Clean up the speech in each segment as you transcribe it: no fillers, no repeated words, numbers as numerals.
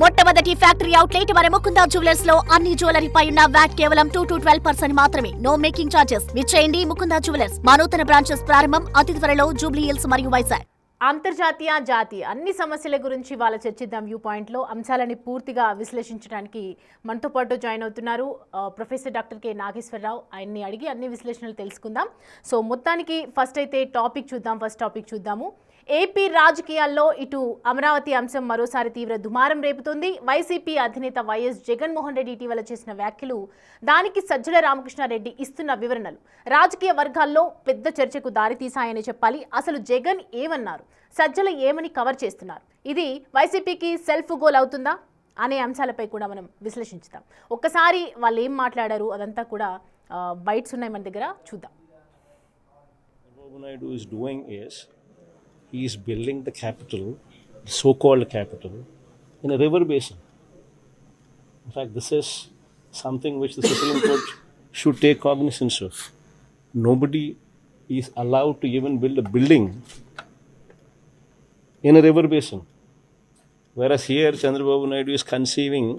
మొట్టమొదటి factory outlet మన Mukunda jewellers లో అన్ని జ్యువెలరీపై ఉన్న వ్యాట్ కేవలం 2 to 12% మాత్రమే. No making charges. విచ్చేయండి ముకుందా జ్యువెలర్స్. మా నూతన బ్రాంచెస్ ప్రారంభం అతి త్వరలో జూబ్లీ హిల్స్ మరియు వైజాగ్. అంతర్జాతీయ జాతీయ అన్ని సమస్యల గురించి వాళ్ళ చర్చిద్దాం వ్యూ పాయింట్లో అంశాలని పూర్తిగా విశ్లేషించడానికి మనతో పాటు జాయిన్ అవుతున్నారు ప్రొఫెసర్ డాక్టర్ కె నాగేశ్వరరావు. ఆయన్ని అడిగి అన్ని విశ్లేషణలు తెలుసుకుందాం. సో మొత్తానికి ఫస్ట్ టాపిక్ చూద్దాము. ఏపీ రాజకీయాల్లో ఇటు అమరావతి అంశం మరోసారి తీవ్ర దుమారం రేపుతోంది. వైసీపీ అధినేత వైఎస్ జగన్మోహన్ రెడ్డి ఇటీవల చేసిన వ్యాఖ్యలు, దానికి సజ్జల రామకృష్ణారెడ్డి ఇస్తున్న వివరణలు రాజకీయ వర్గాల్లో పెద్ద చర్చకు దారితీశాయని చెప్పాలి. అసలు జగన్ ఏమన్నారు, సజ్జల ఏమని కవర్ చేస్తున్నారు, ఇది వైసీపీకి సెల్ఫ్ గోల్ అవుతుందా అనే అంశాలపై కూడా మనం విశ్లేషించుతాం. ఒక్కసారి వాళ్ళు ఏం మాట్లాడారు అదంతా కూడా బైట్స్ ఉన్నాయి మన దగ్గర, చూద్దాం. He is building the capital, the so-called capital, in a river basin. In fact, this is something which the Supreme Court should take cognizance of. Nobody is allowed to even build a building in a river basin. Whereas here, Chandrababu Naidu is conceiving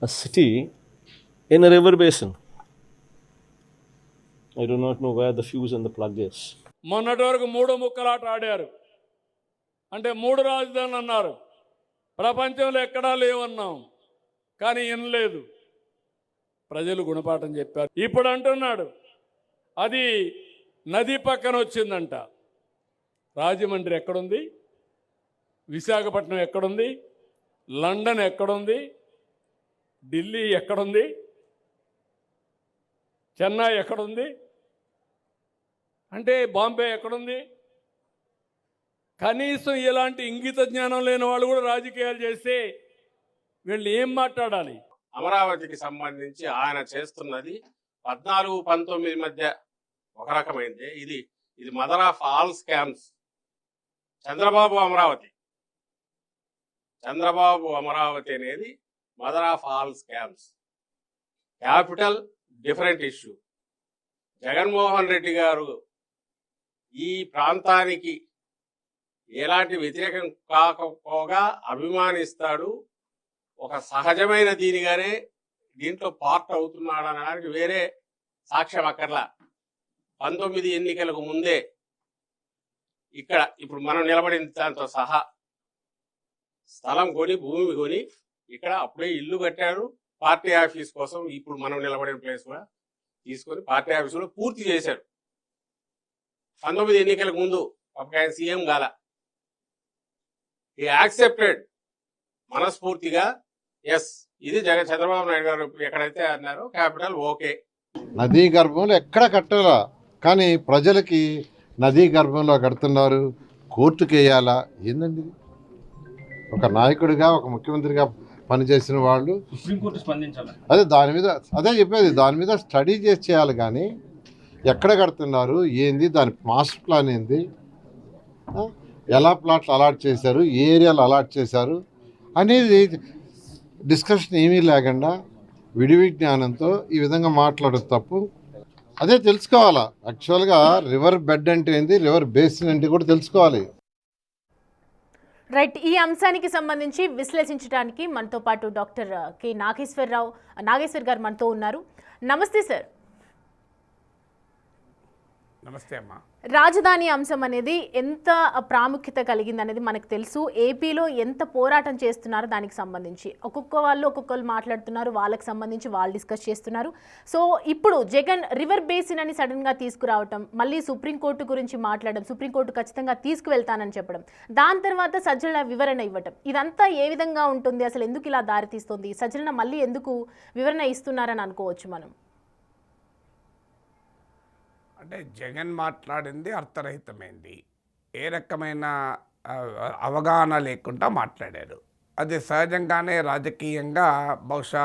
a city in a river basin. I do not know where the fuse and the plug is. మొన్నటి వరకు 3 ముక్కలాట ఆడారు. అంటే 3 రాజధానులు అన్నారు. ప్రపంచంలో ఎక్కడా లేవన్నాం, కానీ వినలేదు. ప్రజలు గుణపాఠం చెప్పారు. ఇప్పుడు అంటున్నాడు అది నది పక్కన వచ్చిందంట. రాజమండ్రి ఎక్కడుంది, విశాఖపట్నం ఎక్కడుంది, లండన్ ఎక్కడుంది, ఢిల్లీ ఎక్కడుంది, చెన్నై ఎక్కడుంది, అంటే బాంబే ఎక్కడుంది? కనీసం ఇలాంటి ఇంగిత జ్ఞానం లేని వాళ్ళు కూడా రాజకీయాలు చేస్తే వీళ్ళు ఏం మాట్లాడాలి? అమరావతికి సంబంధించి ఆయన చేస్తున్నది 14-19 మధ్య ఒక రకమైంది. ఇది mother of all scams. Chandrababu Amaravati అనేది mother of all scams. Capital different issue. Jaganmohan Reddy గారు ఈ ప్రాంతానికి ఎలాంటి వ్యతిరేకం కాకపోగా అభిమానిస్తాడు, ఒక సహజమైన దీనిగానే దీంట్లో పార్ట్ అవుతున్నాడు అనడానికి వేరే సాక్ష్యం అక్కర్లా. 19 ఎన్నికలకు ముందే ఇక్కడ ఇప్పుడు మనం నిలబడిన దాంతో సహా స్థలం కొని, భూమి కొని ఇక్కడ అప్పుడే ఇల్లు కట్టాడు. పార్టీ ఆఫీస్ కోసం ఇప్పుడు మనం నిలబడిన ప్లేస్ కూడా తీసుకొని పార్టీ ఆఫీసులో పూర్తి చేశాడు. 19 ఎన్నికలకు ముందు ఒక ఆయన సీఎం గాల. ఈ యాక్సెప్టెడ్ మనస్ఫూర్తిగా, ఎస్ ఇది చంద్రబాబు నాయుడు గారు ఎక్కడైతే అన్నారో క్యాపిటల్ ఓకే. నదీ గర్భంలో ఎక్కడ కట్టాలా, కానీ ప్రజలకి నదీ గర్భంలో కడుతున్నారు, కోర్టుకు వేయాలా? ఏందండి? ఒక నాయకుడిగా, ఒక ముఖ్యమంత్రిగా పనిచేసిన వాళ్ళు అదే చెప్పేది, దాని మీద స్టడీ చేసి చేయాలి. కానీ ఎక్కడ కడుతున్నారు, ఏంది, దాని మాస్టర్ ప్లాన్ ఏంది, ఎలా ప్లాట్లు అలాట్ చేశారు, ఏ ఏరియాలో అలాట్ చేశారు అనేది డిస్కషన్ ఏమీ లేకుండా విడివి జ్ఞానంతో ఈ విధంగా మాట్లాడదు తప్పు. అదే తెలుసుకోవాలా. యాక్చువల్గా రివర్ బెడ్ అంటే ఏంది, రివర్ బేసిన్ అంటే కూడా తెలుసుకోవాలి. రైట్. ఈ అంశానికి సంబంధించి విశ్లేషించడానికి మనతో పాటు డాక్టర్ కె నాగేశ్వర్ గారు మనతో ఉన్నారు. నమస్తే సార్. నమస్తే అమ్మా. రాజధాని అంశం అనేది ఎంత ప్రాముఖ్యత కలిగింది అనేది మనకు తెలుసు. ఏపీలో ఎంత పోరాటం చేస్తున్నారో దానికి సంబంధించి ఒక్కొక్కరు మాట్లాడుతున్నారు, వాళ్ళకి సంబంధించి వాళ్ళు డిస్కస్ చేస్తున్నారు. సో ఇప్పుడు జగన్ రివర్ బేసిన్ అని సడన్గా తీసుకురావటం, మళ్ళీ సుప్రీంకోర్టు గురించి మాట్లాడడం, సుప్రీంకోర్టు ఖచ్చితంగా తీసుకువెళ్తానని చెప్పడం, దాని తర్వాత సజ్జల వివరణ ఇవ్వటం, ఇదంతా ఏ విధంగా ఉంటుంది, అసలు ఎందుకు ఇలా దారితీస్తుంది, సజ్జల మళ్ళీ ఎందుకు వివరణ ఇస్తున్నారని అనుకోవచ్చు మనం? అంటే జగన్ మాట్లాడింది అర్థరహితమైంది, ఏ రకమైన అవగాహన లేకుండా మాట్లాడారు. అది సహజంగానే రాజకీయంగా బహుశా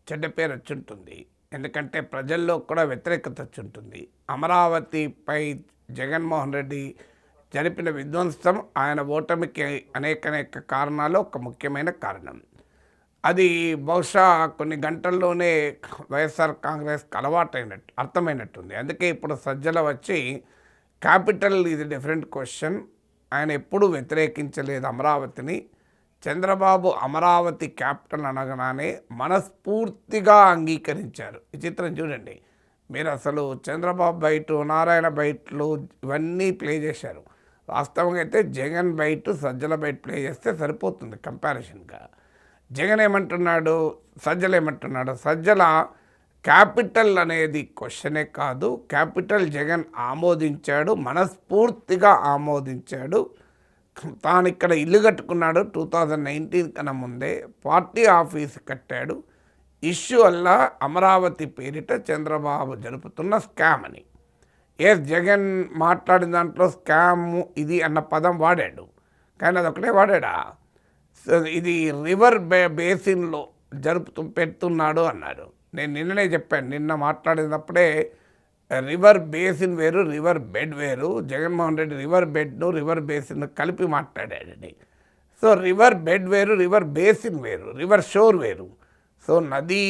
చెడ్డ పేరు వచ్చుంటుంది. ఎందుకంటే ప్రజల్లో కూడా వ్యతిరేకత వచ్చుంటుంది. అమరావతిపై జగన్మోహన్ రెడ్డి జరిపిన విధ్వంసం ఆయన ఓటమికి అనేక కారణాలు ఒక ముఖ్యమైన కారణం. అది బహుశా కొన్ని గంటల్లోనే వైఎస్ఆర్ కాంగ్రెస్కి అర్థమైనట్టుంది. అందుకే ఇప్పుడు సజ్జల వచ్చి క్యాపిటల్ ఇది డిఫరెంట్ క్వశ్చన్, ఆయన ఎప్పుడూ వ్యతిరేకించలేదు అమరావతిని, చంద్రబాబు అమరావతి క్యాపిటల్ అనగానే మనస్ఫూర్తిగా అంగీకరించారు. ఈ చిత్రం చూడండి మీరు. అసలు చంద్రబాబు బైటు, నారాయణ బైట్లు ఇవన్నీ ప్లే చేశారు. వాస్తవంగా అయితే Jagan byte, Sajjala byte play చేస్తే సరిపోతుంది కంపారిజన్గా. జగన్ ఏమంటున్నాడు, సజ్జల ఏమంటున్నాడు? సజ్జల క్యాపిటల్ అనేది క్వశ్చనే కాదు, క్యాపిటల్ జగన్ ఆమోదించాడు, మనస్ఫూర్తిగా ఆమోదించాడు. తాను ఇక్కడ ఇల్లు కట్టుకున్నాడు 2019 కన్నా ముందే, పార్టీ ఆఫీస్ కట్టాడు. ఇష్యూ వల్ల అమరావతి పేరిట చంద్రబాబు జరుపుతున్న స్కామ్ అని. జగన్ మాట్లాడిన దాంట్లో స్కామ్ ఇది అన్న పదం వాడాడు, కానీ అదొకటే వాడాడా? ఇది రివర్ బేసిన్లో పెడుతున్నాడు అన్నాడు. నేను నిన్ననే చెప్పాను, నిన్న మాట్లాడినప్పుడే రివర్ బేసిన్ వేరు, రివర్ బెడ్ వేరు. జగన్మోహన్ రెడ్డి రివర్ బెడ్ను రివర్ బేసిన్ కలిపి మాట్లాడాడండి. సో రివర్ బెడ్ వేరు, రివర్ బేసిన్ వేరు, రివర్ షోర్ వేరు. సో నదీ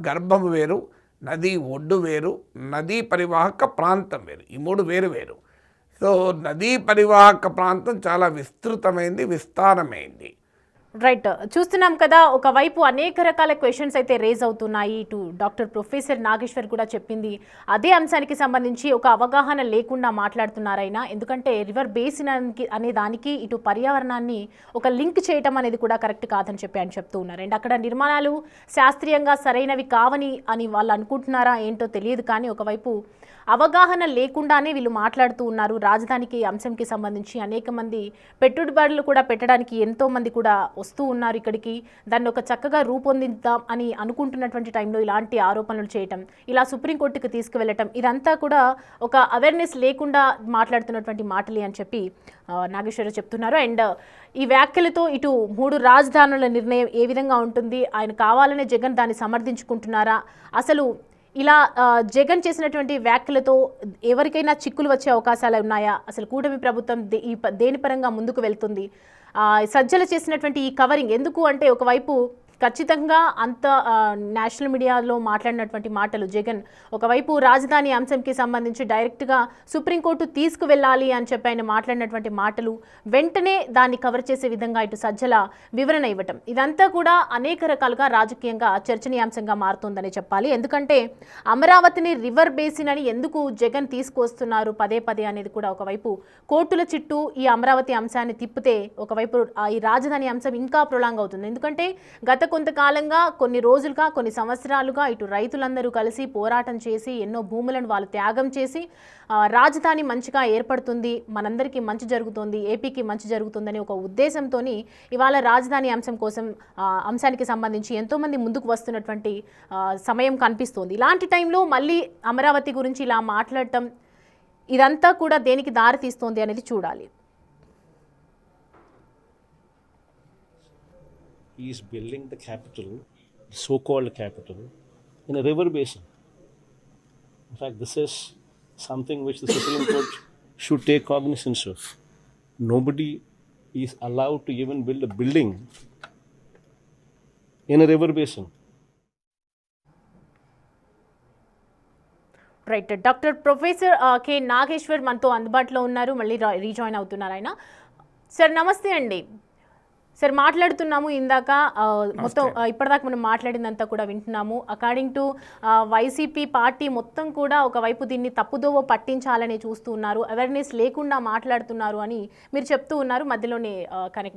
గర్భం వేరు, నదీ ఒడ్డు వేరు, నదీ పరివాహక ప్రాంతం వేరు. ఈ మూడు వేరు వేరు. సో నదీ పరివాహక ప్రాంతం చాలా విస్తృతమైంది, విస్తారమైంది. రైట్, చూస్తున్నాం కదా, ఒకవైపు అనేక రకాల క్వశ్చన్స్ అయితే రేజ్ అవుతున్నాయి. ఇటు డాక్టర్ ప్రొఫెసర్ నాగేశ్వర్ కూడా చెప్పింది అదే అంశానికి సంబంధించి ఒక అవగాహన లేకుండా మాట్లాడుతున్నారైనా. ఎందుకంటే రివర్ బేసిన్ అనే దానికి ఇటు పర్యావరణాన్ని ఒక లింక్ చేయటం అనేది కూడా కరెక్ట్ కాదని చెప్పి ఆయన చెప్తూ ఉన్నారు. అండ్ అక్కడ నిర్మాణాలు శాస్త్రీయంగా సరైనవి కావని అని వాళ్ళు అనుకుంటున్నారా ఏంటో తెలియదు, కానీ ఒకవైపు అవగాహన లేకుండానే వీళ్ళు మాట్లాడుతూ ఉన్నారు. రాజధానికి అంశంకి సంబంధించి అనేక మంది పెట్టుబడులు కూడా పెట్టడానికి ఎంతోమంది కూడా వస్తూ ఉన్నారు ఇక్కడికి. దాన్ని ఒక చక్కగా రూపొందిద్దాం అని అనుకుంటున్నటువంటి టైంలో ఇలాంటి ఆరోపణలు చేయటం, ఇలా సుప్రీంకోర్టుకి తీసుకువెళ్ళటం, ఇదంతా కూడా ఒక అవేర్నెస్ లేకుండా మాట్లాడుతున్నటువంటి మాటలే అని చెప్పి నాగేశ్వరరావు చెప్తున్నారు. అండ్ ఈ వ్యాఖ్యలతో ఇటు 3 రాజధానుల నిర్ణయం ఏ విధంగా ఉంటుంది, ఆయన కావాలనే జగన్ దాన్ని సమర్థించుకుంటున్నారా, అసలు ఇలా జగన్ చేసినటువంటి వ్యాఖ్యలతో ఎవరికైనా చిక్కులు వచ్చే అవకాశాలు ఉన్నాయా, అసలు కూటమి ప్రభుత్వం దేని పరంగా ముందుకు వెళ్తుంది, సజ్జలు చేసినటువంటి ఈ కవరింగ్ ఎందుకు అంటే ఒకవైపు ఖచ్చితంగా అంత నేషనల్ మీడియాలో మాట్లాడినటువంటి మాటలు జగన్ ఒకవైపు రాజధాని అంశంకి సంబంధించి డైరెక్ట్గా సుప్రీంకోర్టు తీసుకువెళ్ళాలి అని చెప్పి ఆయన మాట్లాడినటువంటి మాటలు వెంటనే దాన్ని కవర్ చేసే విధంగా ఇటు సజ్జల వివరణ ఇవ్వటం, ఇదంతా కూడా అనేక రకాలుగా రాజకీయంగా చర్చనీయాంశంగా మారుతుందని చెప్పాలి. ఎందుకంటే అమరావతిని రివర్ బేసిన్ అని ఎందుకు జగన్ తీసుకొస్తున్నారు పదే పదే అనేది కూడా ఒకవైపు కోర్టుల చుట్టూ ఈ అమరావతి అంశాన్ని తిప్పితే ఒకవైపు ఈ రాజధాని అంశం ఇంకా ప్రొలాంగ్ అవుతుంది. ఎందుకంటే గత కొంతకాలంగా కొన్ని రోజులుగా కొన్ని సంవత్సరాలుగా ఇటు రైతులందరూ కలిసి పోరాటం చేసి ఎన్నో భూములను వాళ్ళు త్యాగం చేసి రాజధాని మంచిగా ఏర్పడుతుంది, మనందరికీ మంచి జరుగుతుంది, ఏపీకి మంచి జరుగుతుందని ఒక ఉద్దేశంతో ఇవాళ రాజధాని అంశానికి సంబంధించి ఎంతోమంది ముందుకు వస్తున్నటువంటి సమయం కనిపిస్తోంది. ఇలాంటి టైంలో మళ్ళీ అమరావతి గురించి ఇలా మాట్లాడటం ఇదంతా కూడా దేనికి దారి తీస్తోంది అనేది చూడాలి. He is building the capital, so-called capital, in a river basin. In fact, this is something which the Supreme Court should take cognizance of. Nobody is allowed to even build a building in a river basin. Right, doctor professor K Nageshwar మనతో అందుబాటులో ఉన్నారు, మళ్ళీ rejoin అవుతున్నారు ఆయన. Sir నమస్తే అండి. Sir మాట్లాడుతున్నాము ఇందాక మొత్తం ఇప్పటిదాకా మనం మాట్లాడిందంతా కూడా వింటున్నాము. అకార్డింగ్ టు వైసీపీ పార్టీ మొత్తం కూడా ఒకవైపు దీన్ని తప్పుదోవ పట్టించాలని చూస్తూ ఉన్నారు, అవేర్నెస్ లేకుండా మాట్లాడుతున్నారు అని మీరు చెప్తూ ఉన్నారు. మధ్యలోనే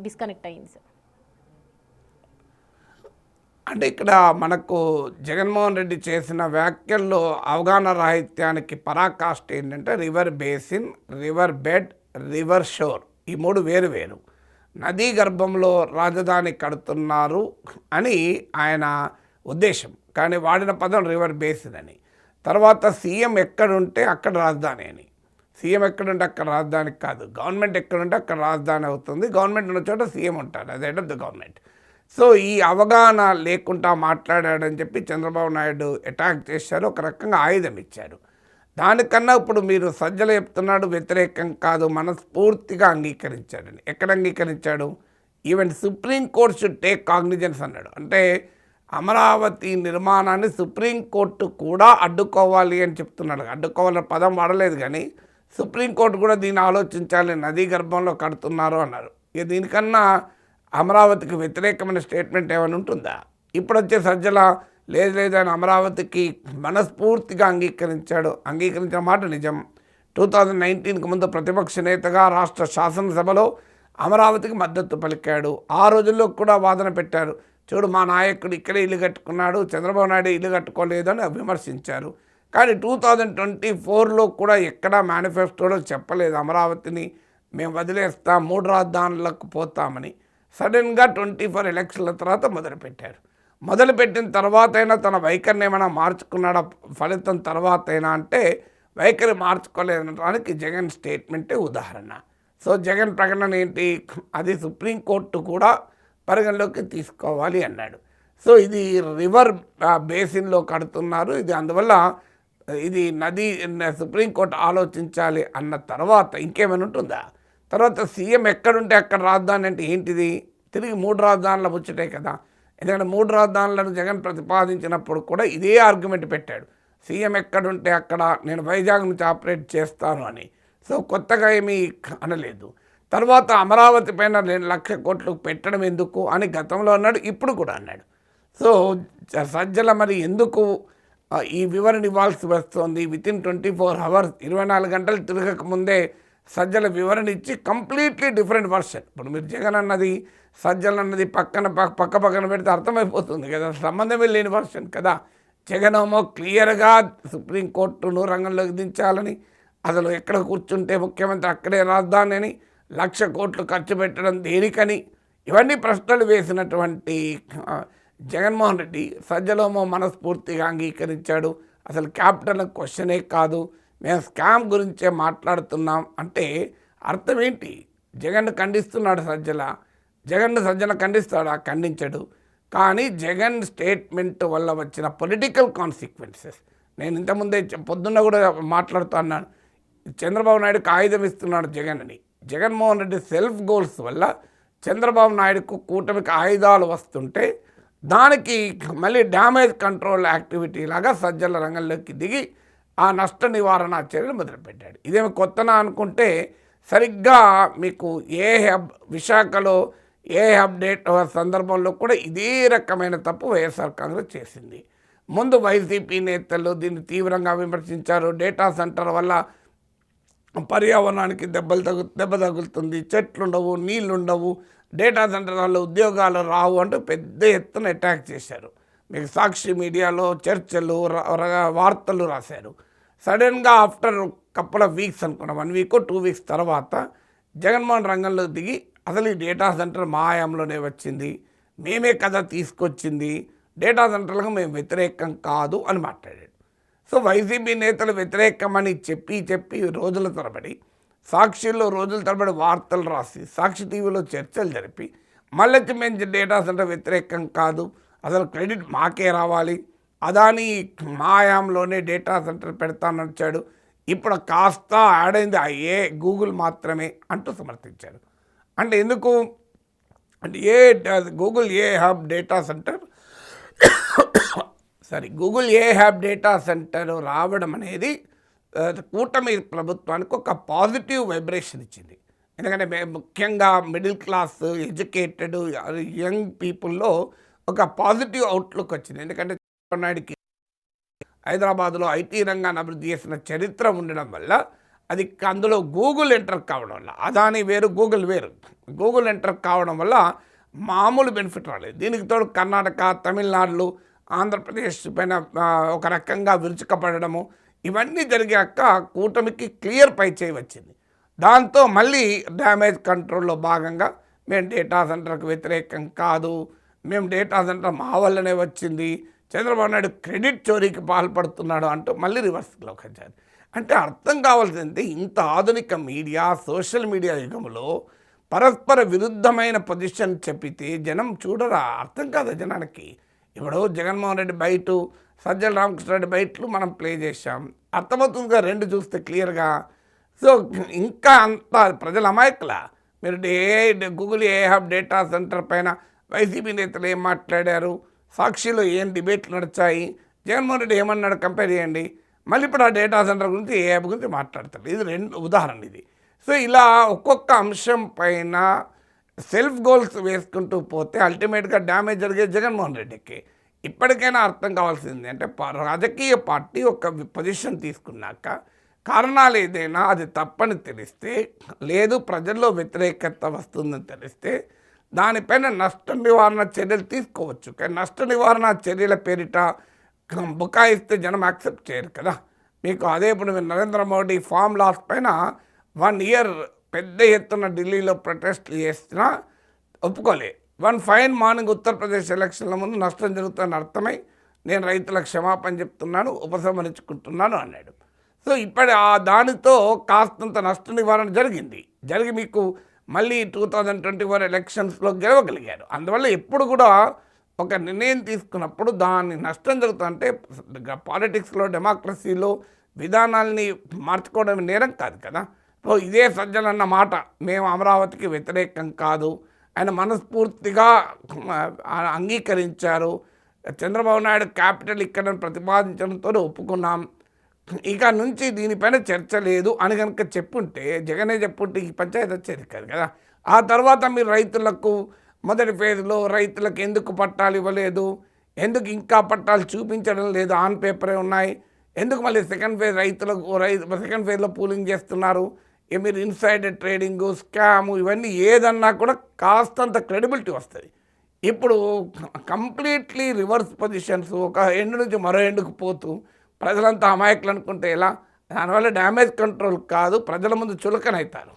డిస్కనెక్ట్ అయింది సార్. అంటే ఇక్కడ మనకు జగన్మోహన్ రెడ్డి చేసిన వ్యాఖ్యల్లో అవగాహన రాహిత్యానికి పరాకాష్ట ఏంటంటే river basin, river bed, river shore, ఈ మూడు వేరు వేరు. నదీ గర్భంలో రాజధాని కడుతున్నారు అని ఆయన ఉద్దేశం, కానీ వాడిన పదం రివర్ బేసిన్ అని. తర్వాత సీఎం ఎక్కడుంటే అక్కడ రాజధాని అని. సీఎం ఎక్కడుంటే అక్కడ రాజధాని కాదు, గవర్నమెంట్ ఎక్కడుంటే అక్కడ రాజధాని అవుతుంది. గవర్నమెంట్ ఉన్న చోట సీఎం ఉంటాడు, అది head of the government. So ఈ అవగాహన లేకుండా మాట్లాడాడని చెప్పి చంద్రబాబు నాయుడు అటాక్ చేశారు, ఒక రకంగా ఆయుధం ఇచ్చారు. దానికన్నా ఇప్పుడు మీరు సజ్జల చెప్తున్నాడు వ్యతిరేకం కాదు, మనస్ఫూర్తిగా అంగీకరించాడని. ఎక్కడ అంగీకరించాడు? Even supreme court should take cognizance అన్నాడు. అంటే అమరావతి నిర్మాణాన్ని సుప్రీంకోర్టు కూడా అడ్డుకోవాలి అని చెప్తున్నాడు. అడ్డుకోవాలన్న పదం వాడలేదు, కానీ సుప్రీంకోర్టు కూడా దీన్ని ఆలోచించాలి, నదీ గర్భంలో కడుతున్నారు అన్నారు. ఇక దీనికన్నా అమరావతికి వ్యతిరేకమైన స్టేట్మెంట్ ఏమైనా ఉంటుందా? ఇప్పుడు వచ్చే సజ్జల లేదు అని అమరావతికి మనస్ఫూర్తిగా అంగీకరించిన మాట నిజం. 2019కి ముందు ప్రతిపక్ష నేతగా రాష్ట్ర శాసనసభలో అమరావతికి మద్దతు పలికాడు. ఆ రోజుల్లో కూడా వాదన పెట్టారు, చూడు మా నాయకుడు ఇక్కడే ఇల్లు కట్టుకున్నాడు, చంద్రబాబు నాయుడు ఇల్లు కట్టుకోలేదు అని విమర్శించారు. కానీ 2024లో కూడా ఎక్కడా మేనిఫెస్టోలో చెప్పలేదు అమరావతిని మేము వదిలేస్తాం, 3 రాజధానులకు పోతామని. సడన్గా 24 ఎలక్షన్ల తర్వాత మొదలుపెట్టిన తర్వాతైనా తన వైఖరిని ఏమైనా మార్చుకున్నాడా ఫలితం తర్వాతైనా అంటే వైఖరి మార్చుకోలేదనడానికి జగన్ స్టేట్మెంటే ఉదాహరణ. సో జగన్ ప్రకటన ఏంటి, అది సుప్రీంకోర్టు కూడా పరిగణలోకి తీసుకోవాలి అన్నాడు. సో ఇది రివర్ బేసిన్లో కడుతున్నారు, ఇది అందువల్ల ఇది నది సుప్రీంకోర్టు ఆలోచించాలి అన్న తర్వాత ఇంకేమైనా ఉంటుందా? తర్వాత సీఎం ఎక్కడుంటే అక్కడ రాజధాని అంటే ఏంటిది, తిరిగి 3 రాజధానుల ముచ్చటే కదా. ఎందుకంటే 3 రాజధానులను జగన్ ప్రతిపాదించినప్పుడు కూడా ఇదే ఆర్గ్యుమెంట్ పెట్టాడు, సీఎం ఎక్కడుంటే అక్కడ నేను వైజాగ్ నుంచి ఆపరేట్ చేస్తాను అని. సో కొత్తగా ఏమీ అనలేదు. తర్వాత అమరావతి పైన 1,00,000 కోట్లు పెట్టడం ఎందుకు అని గతంలో అన్నాడు, ఇప్పుడు కూడా అన్నాడు. సో సజ్జల మరి ఎందుకు ఈ వివరణ ఇవ్వాల్సి వస్తుంది? వితిన్ 24 అవర్స్ 24 గంటలు తిరగక ముందే సజ్జల వివరణ ఇచ్చి కంప్లీట్లీ డిఫరెంట్ వర్షన్. ఇప్పుడు మీరు జగన్ అన్నది సజ్జల అన్నది పక్కన పెడితే అర్థమైపోతుంది కదా, సంబంధమే లేని వర్షన్ కదా. జగన్ ఏమో క్లియర్గా సుప్రీంకోర్టును రంగంలోకి దించాలని, అసలు ఎక్కడ కూర్చుంటే ముఖ్యమంత్రి అక్కడే రాజధాని అని, 1,00,000 కోట్లు ఖర్చు పెట్టడం దేనికని, ఇవన్నీ ప్రశ్నలు వేసినటువంటి జగన్మోహన్ రెడ్డి సజ్జలేమో మనస్ఫూర్తిగా అంగీకరించాడు. అసలు క్యాపిటల్ క్వశ్చనే కాదు, మేము స్కామ్ గురించే మాట్లాడుతున్నాం అంటే అర్థం ఏంటి? జగన్ ఖండిస్తున్నాడు సజ్జల ఖండిస్తాడా? ఖండించడు. కానీ జగన్ స్టేట్మెంట్ వల్ల వచ్చిన పొలిటికల్ కాన్సిక్వెన్సెస్, నేను ఇంతకుముందే పొద్దున్న కూడా మాట్లాడుతూ అన్నాను, చంద్రబాబు నాయుడుకి ఆయుధం ఇస్తున్నాడు జగన్ అని. జగన్మోహన్ రెడ్డి సెల్ఫ్ గోల్స్ వల్ల చంద్రబాబు నాయుడుకు కూటమికి ఆయుధాలు వస్తుంటే దానికి మళ్ళీ డ్యామేజ్ కంట్రోల్ యాక్టివిటీ లాగా సజ్జల రంగంలోకి దిగి ఆ నష్ట నివారణ చర్యలు మొదలుపెట్టాడు. ఇదేమి కొత్తనా అనుకుంటే సరిగ్గా మీకు విశాఖలో అప్డేట్ సందర్భంలో కూడా ఇదే రకమైన తప్పు వైఎస్ఆర్ కాంగ్రెస్ చేసింది. ముందు వైసీపీ నేతలు దీన్ని తీవ్రంగా విమర్శించారు. డేటా సెంటర్ వల్ల పర్యావరణానికి దెబ్బ తగులుతుంది, చెట్లు ఉండవు, నీళ్ళు ఉండవు, డేటా సెంటర్ వల్ల ఉద్యోగాలు రావు అంటూ పెద్ద ఎత్తున అటాక్ చేశారు. మీకు సాక్షి మీడియాలో చర్చలు వార్తలు రాశారు. సడన్గా ఆఫ్టర్ కపుల్ ఆఫ్ వీక్స్ అనుకున్నా 1 వీక్ 2 వీక్స్ తర్వాత జగన్మోహన్ రంగంలో దిగి అసలు ఈ డేటా సెంటర్ మా హయాంలోనే వచ్చింది, మేమే కదా తీసుకొచ్చింది, డేటా సెంటర్లకు మేము వ్యతిరేకం కాదు అని మాట్లాడాడు. సో వైసీపీ నేతలు వ్యతిరేకమని చెప్పి రోజుల తరబడి సాక్షిలో రోజుల తరబడి వార్తలు రాసి సాక్షి టీవీలో చర్చలు జరిపి మళ్ళీ మేము డేటా సెంటర్ వ్యతిరేకం కాదు, అసలు క్రెడిట్ మాకే రావాలి, అదాని మా హయాంలోనే డేటా సెంటర్ పెడతానని వచ్చాడు, ఇప్పుడు కాస్త యాడ్ అయింది గూగుల్ మాత్రమే అంటూ సమర్థించాడు. అంటే ఎందుకు అంటే Google hub data centre Google hub data centre రావడం అనేది కూటమి ప్రభుత్వానికి ఒక పాజిటివ్ వైబ్రేషన్ ఇచ్చింది. ఎందుకంటే ముఖ్యంగా మిడిల్ క్లాస్ ఎడ్యుకేటెడ్ యంగ్ పీపుల్లో ఒక పాజిటివ్ అవుట్లుక్ వచ్చింది. ఎందుకంటే చంద్రబాబు నాయుడుకి హైదరాబాద్లో ఐటీ రంగాన్ని అభివృద్ధి చేసిన చరిత్ర ఉండడం వల్ల అది అందులో గూగుల్ ఎంటర్ కావడం వల్ల, అదాని వేరు గూగుల్ వేరు, గూగుల్ ఎంటర్ కావడం వల్ల మామూలు బెనిఫిట్ రాలేదు. దీనికి తోడు కర్ణాటక, తమిళనాడులు, ఆంధ్రప్రదేశ్ పైన ఒక రకంగా విరుచుకపడము ఇవన్నీ జరిగాక కూటమికి క్లియర్ పై చేయి వచ్చింది. దాంతో మళ్ళీ డ్యామేజ్ కంట్రోల్లో భాగంగా మేము డేటా సెంటర్కి వ్యతిరేకం కాదు, మేము డేటా సెంటర్ మా వల్లనే వచ్చింది, చంద్రబాబు నాయుడు క్రెడిట్ చోరీకి పాల్పడుతున్నాడు అంటూ మళ్ళీ రివర్స్లోకి వచ్చారు. అంటే అర్థం కావాల్సింది, ఇంత ఆధునిక మీడియా సోషల్ మీడియా యుగంలో పరస్పర విరుద్ధమైన పొజిషన్ చెప్పితే జనం చూడరా, అర్థం కాదు జనానికి. ఇప్పుడు జగన్మోహన్ రెడ్డి బయట, సజ్జల రామకృష్ణారెడ్డి బయటలు మనం ప్లే చేశాం, అర్థమవుతుందిగా 2 చూస్తే క్లియర్గా. సో ఇంకా అంత ప్రజల అమాయకుల మీరు గూగుల్ హబ్ డేటా సెంటర్ పైన వైసీపీ నేతలు ఏం మాట్లాడారు, సాక్షిలో ఏం డిబేట్లు నడిచాయి, జగన్మోహన్ రెడ్డి ఏమన్నాడు కంపేర్ చేయండి. మళ్ళీ ఇప్పుడు ఆ డేటా సెంటర్ గురించి హబ్ గురించి మాట్లాడతారు. ఇది 2 ఉదాహరణ ఇది. సో ఇలా ఒక్కొక్క అంశం పైన సెల్ఫ్ గోల్స్ వేసుకుంటూ పోతే అల్టిమేట్గా డ్యామేజ్ జరిగేది జగన్మోహన్ రెడ్డికి. ఇప్పటికైనా అర్థం కావాల్సింది అంటే రాజకీయ పార్టీ ఒక పొజిషన్ తీసుకున్నాక కారణాలు ఏదైనా అది తప్పని తెలిస్తే, లేదు ప్రజల్లో వ్యతిరేకత వస్తుందని తెలిస్తే దానిపైన నష్ట నివారణ చర్యలు తీసుకోవచ్చు. కానీ నష్ట నివారణ చర్యల పేరిట బుకాయిస్తే జనం యాక్సెప్ట్ చేయరు కదా. మీకు అదే ఇప్పుడు మీరు నరేంద్ర మోడీ ఫామ్ లాస్ పైన 1 ఇయర్ పెద్ద ఎత్తున ఢిల్లీలో ప్రొటెస్ట్లు చేసినా ఒప్పుకోలే. ఫైన్ మార్నింగ్ ఉత్తరప్రదేశ్ ఎలక్షన్ల ముందు నష్టం జరుగుతుందని అర్థమై నేను రైతులకు క్షమాపణ చెప్తున్నాను, ఉపసంహరించుకుంటున్నాను అన్నాడు. సో ఇప్పటి దానితో కాస్తంత నష్ట నివారణ జరిగి మీకు మళ్ళీ 2024 ఎలక్షన్స్లో గెలవగలిగారు. అందువల్ల ఎప్పుడు కూడా ఒక నిర్ణయం తీసుకున్నప్పుడు దాన్ని నష్టం జరుగుతుందంటే పాలిటిక్స్లో డెమోక్రసీలో విధానాల్ని మార్చుకోవడం నేరం కాదు కదా. సో ఇదే సజ్జలన్న మాట, మేము అమరావతికి వ్యతిరేకం కాదు, ఆయన మనస్ఫూర్తిగా అంగీకరించారు. చంద్రబాబు నాయుడు క్యాపిటల్ ఇక్కడ ప్రతిపాదించడంతో ఒప్పుకున్నాం, ఇక నుంచి దీనిపైన చర్చ లేదు అని కనుక చెప్పుంటే, జగనే చెప్పుంటే ఈ పంచాయతీ వచ్చేది కాదు కదా. ఆ తర్వాత మీరు రైతులకు మొదటి ఫేజ్లో రైతులకు ఎందుకు పట్టాలు ఇవ్వలేదు, ఎందుకు ఇంకా పట్టాలు చూపించడం లేదు, ఆన్ పేపరే ఉన్నాయి, ఎందుకు మళ్ళీ సెకండ్ ఫేజ్లో పూలింగ్ చేస్తున్నారు, మీరు ఇన్సైడ్ ట్రేడింగు, స్కాము, ఇవన్నీ ఏదన్నా కూడా కాస్తంత క్రెడిబిలిటీ వస్తుంది. ఇప్పుడు కంప్లీట్లీ రివర్స్ పొజిషన్స్, ఒక ఎండు నుంచి మరో ఎండుకు పోతూ ప్రజలంతా అమాయకులు అనుకుంటే ఎలా? దానివల్ల డ్యామేజ్ కంట్రోల్ కాదు, ప్రజల ముందు చులకనవుతారు.